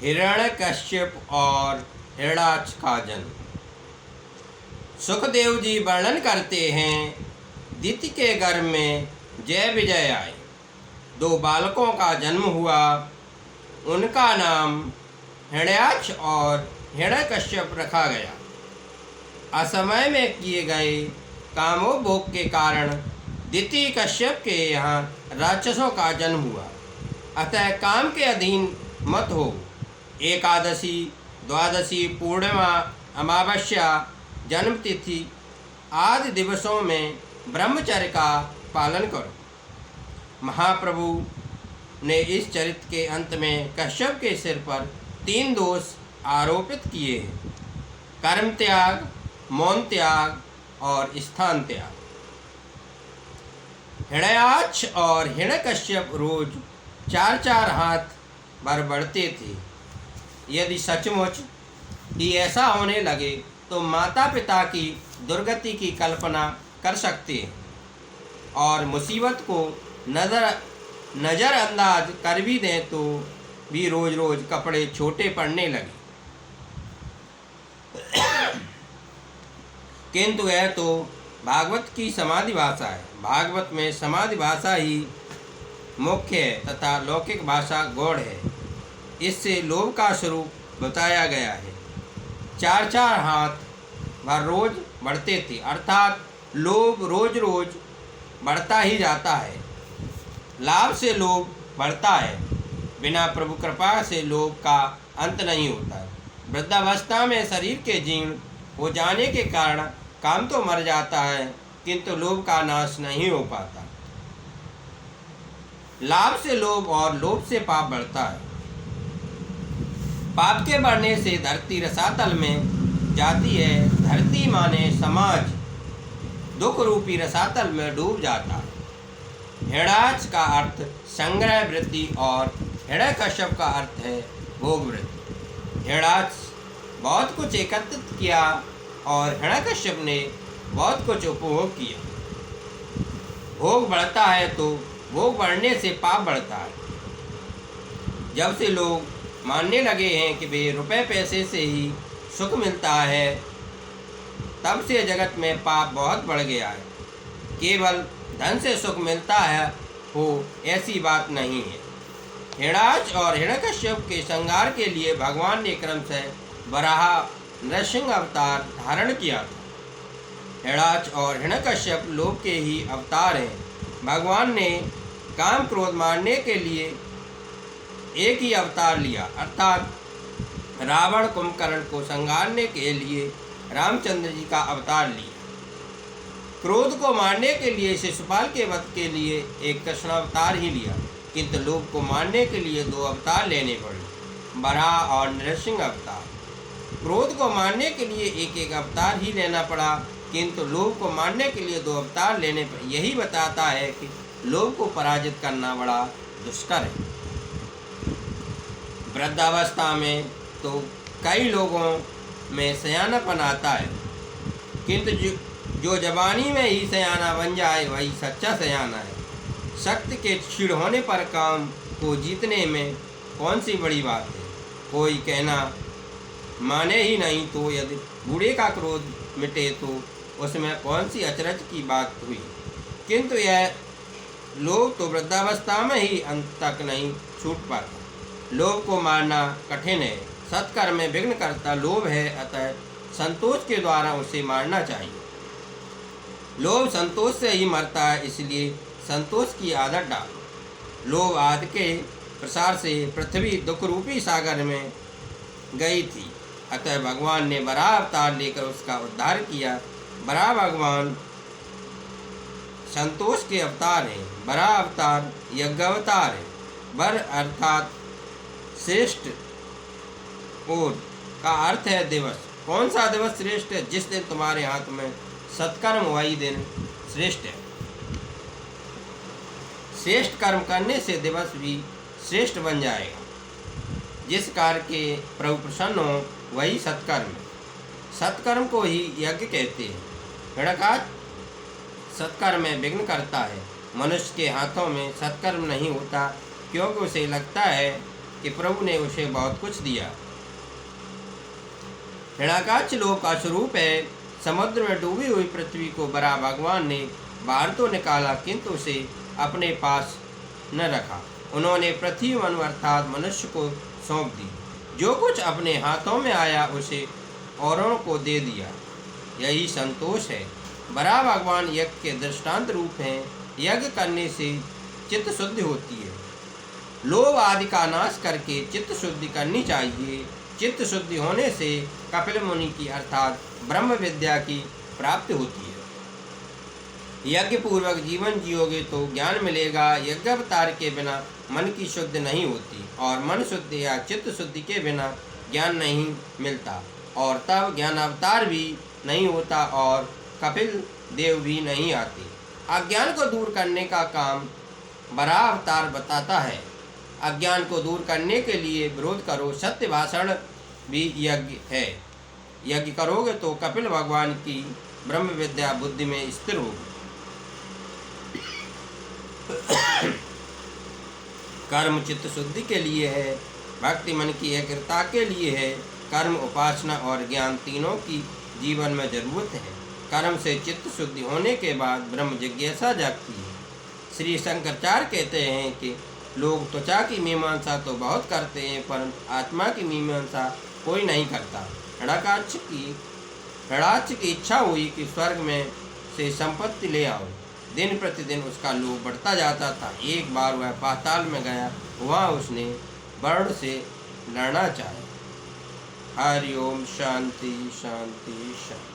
हिरण्यकश्यप और हिरणाक्ष का जन्म। सुखदेव जी वर्णन करते हैं, दिति के गर्भ में जय विजय आए, 2 बालकों का जन्म हुआ। उनका नाम हिरण्याक्ष और हिरण्यकश्यप रखा गया। असमय में किए गए कामोपभोग के कारण दिति कश्यप के यहाँ राक्षसों का जन्म हुआ। अतः काम के अधीन मत हो। एकादशी, द्वादशी, पूर्णिमा, अमावस्या, जन्मतिथि आदि दिवसों में ब्रह्मचर्य का पालन करो। महाप्रभु ने इस चरित्र के अंत में कश्यप के सिर पर 3 दोष आरोपित किए हैं: कर्म त्याग, मौन त्याग और स्थान त्याग। हिरण्याक्ष और हिरण्यकश्यप रोज 4-4 हाथ भर बढ़ते थे। यदि सचमुच ही ऐसा होने लगे तो माता पिता की दुर्गति की कल्पना कर सकते हैं और मुसीबत को नज़रअंदाज कर भी दें तो भी रोज रोज कपड़े छोटे पड़ने लगे। किंतु यह तो भागवत की समाधि भाषा है। भागवत में समाधि भाषा ही मुख्य है तथा लौकिक भाषा गौड़ है। इससे लोभ का स्वरूप बताया गया है। 4-4 हाथ भर रोज बढ़ते थे, अर्थात लोभ रोज रोज बढ़ता ही जाता है। लाभ से लोभ बढ़ता है, बिना प्रभु कृपा से लोभ का अंत नहीं होता है। वृद्धावस्था में शरीर के जीर्ण हो जाने के कारण काम तो मर जाता है, किंतु लोभ का नाश नहीं हो पाता। लाभ से लोभ और लोभ से पाप बढ़ता है। पाप के बढ़ने से धरती रसातल में जाती है। धरती माने समाज दुख रूपी रसातल में डूब जाता है। हिरण्याक्ष का अर्थ संग्रह वृत्ति और हिरण्यकश्यप का अर्थ है भोग वृत्ति। हिरण्याक्ष बहुत कुछ एकत्रित किया और हिरण्यकश्यप ने बहुत कुछ उपभोग किया। भोग बढ़ता है तो भोग बढ़ने से पाप बढ़ता है। जब से लोग मानने लगे हैं कि वे रुपए पैसे से ही सुख मिलता है, तब से जगत में पाप बहुत बढ़ गया है। केवल धन से सुख मिलता है हो ऐसी बात नहीं है। हिरण्याक्ष और हिरण्यकश्यप के संहार के लिए भगवान ने क्रमशः वराह, नृसिंह अवतार धारण किया था। हिरण्याक्ष और हिरण्यकश्यप लोक के ही अवतार हैं। भगवान ने काम क्रोध मारने के लिए एक ही अवतार लिया, अर्थात रावण कुंभकर्ण को संहारने के लिए रामचंद्र जी का अवतार लिया। क्रोध को मारने के लिए शिशुपाल के वध के लिए एक कृष्णावतार ही लिया, किंतु लोभ को मारने के लिए 2 अवतार लेने पड़े, वराह और नृसिंह अवतार। क्रोध को मारने के लिए एक अवतार ही लेना पड़ा, किंतु लोभ को मारने के लिए 2 अवतार लेने पड़े। यही बताता है कि लोभ को पराजित करना बड़ा दुष्कर है। वृद्धावस्था में तो कई लोगों में सयानापन आता है, किंतु जो जवानी में ही सयाना बन जाए वही सच्चा सयाना है। शक्ति के क्षीण होने पर काम को जीतने में कौन सी बड़ी बात है। कोई कहना माने ही नहीं तो यदि बूढ़े का क्रोध मिटे तो उसमें कौन सी अचरज की बात हुई। किंतु यह लोभ तो वृद्धावस्था में ही अंत तक नहीं छूट पाता। लोभ को मारना कठिन है, सत्कर्म में विघ्न करता लोभ है, अतः संतोष के द्वारा उसे मारना चाहिए। लोभ संतोष से ही मरता है, इसलिए संतोष की आदत डालो। लोभ आदि के प्रसार से पृथ्वी दुख रूपी सागर में गई थी, अतः भगवान ने वराह अवतार लेकर उसका उद्धार किया। वराह भगवान संतोष के अवतार हैं। वराह अवतार यज्ञावतार है। वर अर्थात श्रेष्ठ और का अर्थ है दिवस। कौन सा दिवस श्रेष्ठ है? जिस दिन तुम्हारे हाथ में सत्कर्म वही दिन श्रेष्ठ है। श्रेष्ठ कर्म करने से दिवस भी श्रेष्ठ बन जाएगा। जिस कार्य के प्रभु प्रसन्न हो वही सत्कर्म है। सत्कर्म को ही यज्ञ कहते हैं। हिरण्याक्ष सत्कर्म में विघ्न करता है। मनुष्य के हाथों में सत्कर्म नहीं होता, क्योंकि उसे लगता है कि प्रभु ने उसे बहुत कुछ दिया। हिरण्याकश्यप लोभ का स्वरूप है। समुद्र में डूबी हुई पृथ्वी को बड़ा भगवान ने बाहर तो निकाला, किंतु उसे अपने पास न रखा। उन्होंने पृथ्वी मनु अर्थात मनुष्य को सौंप दी। जो कुछ अपने हाथों में आया उसे औरों को दे दिया। यही संतोष है। बड़ा भगवान यज्ञ के दृष्टांत रूप हैं। यज्ञ करने से चित्त शुद्धि होती है। लोभ आदि का नाश करके चित्त शुद्धि करनी चाहिए। चित्त शुद्धि होने से कपिल मुनि की अर्थात ब्रह्म विद्या की प्राप्ति होती है। यज्ञ पूर्वक जीवन जियोगे तो ज्ञान मिलेगा। यज्ञावतार के बिना मन की शुद्धि नहीं होती और मन शुद्धि या चित्त शुद्धि के बिना ज्ञान नहीं मिलता, और तब ज्ञान अवतार भी नहीं होता और कपिल देव भी नहीं आते। अज्ञान को दूर करने का काम बड़ा अवतार बताता है। अज्ञान को दूर करने के लिए विरोध करो। सत्य भाषण भी यज्ञ है। यज्ञ करोगे तो कपिल भगवान की ब्रह्म विद्या बुद्धि में स्थिर होगी। कर्म चित्त शुद्धि के लिए है। भक्ति मन की एकाग्रता के लिए है। कर्म, उपासना और ज्ञान तीनों की जीवन में जरूरत है। कर्म से चित्त शुद्धि होने के बाद ब्रह्म जिज्ञासा जागती है। श्री शंकराचार्य कहते हैं कि लोग त्वचा की मीमांसा तो बहुत करते हैं, परंतु आत्मा की मीमांसा कोई नहीं करता। हिरण्याकश्यप की इच्छा हुई कि स्वर्ग में से संपत्ति ले आओ। दिन प्रतिदिन उसका लोभ बढ़ता जाता था। एक बार वह पाताल में गया। वहाँ उसने वरुण से लड़ना चाहा। हरि ओम। शांति शांति शांति।